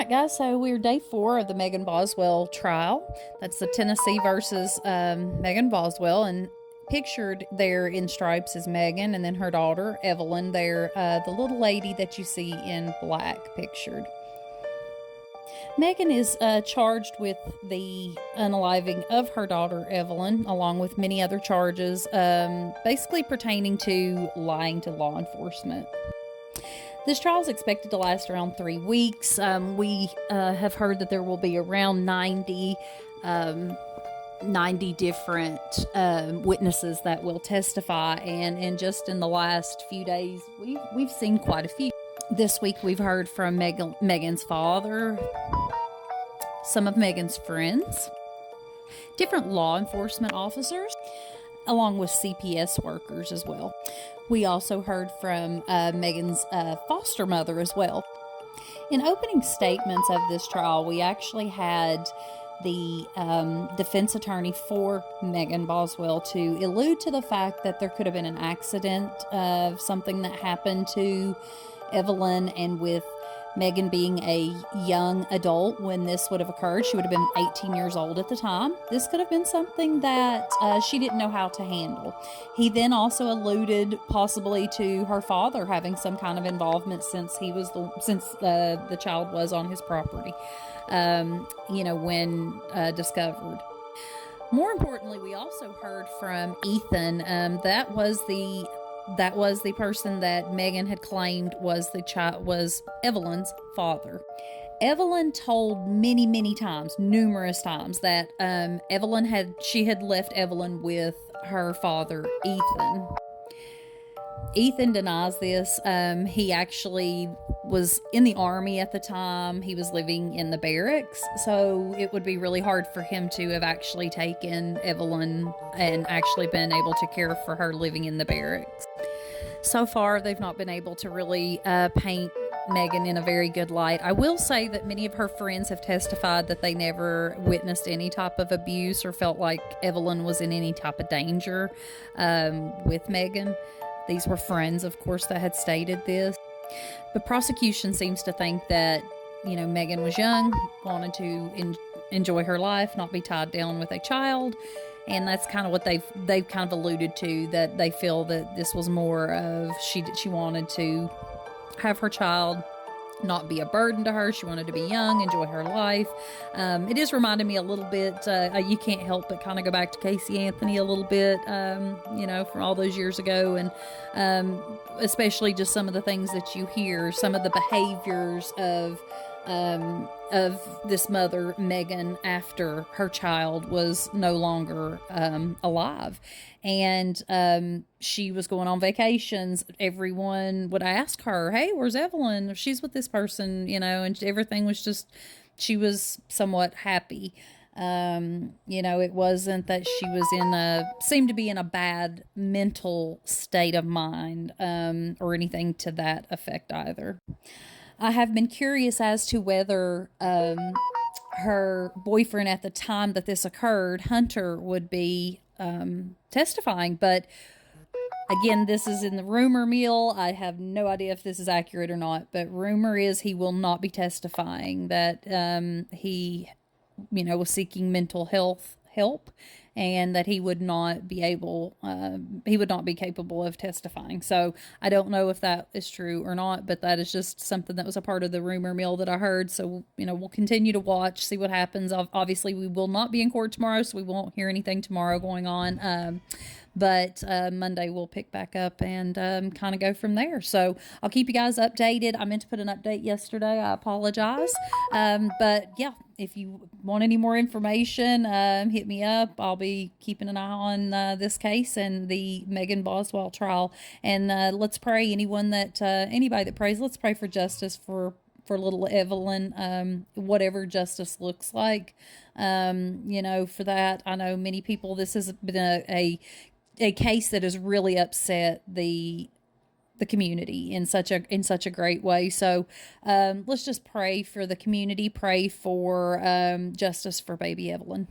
right, guys, so we're day 4 of the Megan Boswell trial. That's the Tennessee versus Megan Boswell, and pictured there in stripes is Megan, and then her daughter, Evelyn, there, the little lady that you see in black pictured. Megan is charged with the unaliving of her daughter, Evelyn, along with many other charges, basically pertaining to lying to law enforcement. This trial is expected to last around 3 weeks. We have heard that there will be around 90 different witnesses that will testify, and just in the last few days, we've seen quite a few. This week, we've heard from Megan's father, some of Megan's friends, different law enforcement officers, along with CPS workers as well. We also heard from Megan's foster mother as well. In opening statements of this trial, we actually had the defense attorney for Megan Boswell to allude to the fact that there could have been an accident of something that happened to Evelyn, and with Megan being a young adult when this would have occurred, she would have been 18 years old at the time. This could have been something that she didn't know how to handle. He then also alluded possibly to her father having some kind of involvement since the child was on his property, when discovered. More importantly, we also heard from Ethan. That was the person that Megan had claimed was Evelyn's father. Evelyn told many times, numerous times, that Evelyn had left Evelyn with her father, Ethan. Ethan denies this. He actually was in the Army at the time. He was living in the barracks, so it would be really hard for him to have actually taken Evelyn and actually been able to care for her living in the barracks. So far, they've not been able to really paint Megan in a very good light. I will say that many of her friends have testified that they never witnessed any type of abuse or felt like Evelyn was in any type of danger with Megan. These were friends, of course, that had stated this. The prosecution seems to think that, Megan was young, wanted to enjoy her life, not be tied down with a child. And that's kind of what they've kind of alluded to, that they feel that this was more of she wanted to have her child not be a burden to her. She wanted to be young, enjoy her life. It is reminding me a little bit, you can't help but kind of go back to Casey Anthony a little bit, from all those years ago. And especially just some of the things that you hear, some of the behaviors of this mother, Megan, after her child was no longer alive. And she was going on vacations. Everyone would ask her, "Hey, where's Evelyn? She's with this person," and everything was just, she was somewhat happy. It wasn't that she was seemed to be in a bad mental state of mind, or anything to that effect either. I have been curious as to whether her boyfriend at the time that this occurred, Hunter, would be testifying. But again, this is in the rumor mill. I have no idea if this is accurate or not. But rumor is he will not be testifying, that he, was seeking mental health help, and that he would not be capable of testifying. So I don't know if that is true or not, but that is just something that was a part of the rumor mill that I heard. So, we'll continue to watch, see what happens. Obviously, we will not be in court tomorrow, so we won't hear anything tomorrow going on. But Monday we'll pick back up and kind of go from there. So I'll keep you guys updated. I meant to put an update yesterday. I apologize. But yeah, if you want any more information, hit me up. I'll be keeping an eye on this case and the Megan Boswell trial. And let's pray. Anybody that prays, let's pray for justice for little Evelyn, whatever justice looks like. For that, I know many people, this has been a case that has really upset the community in such a great way. So let's just pray for the community, pray for justice for baby Evelyn.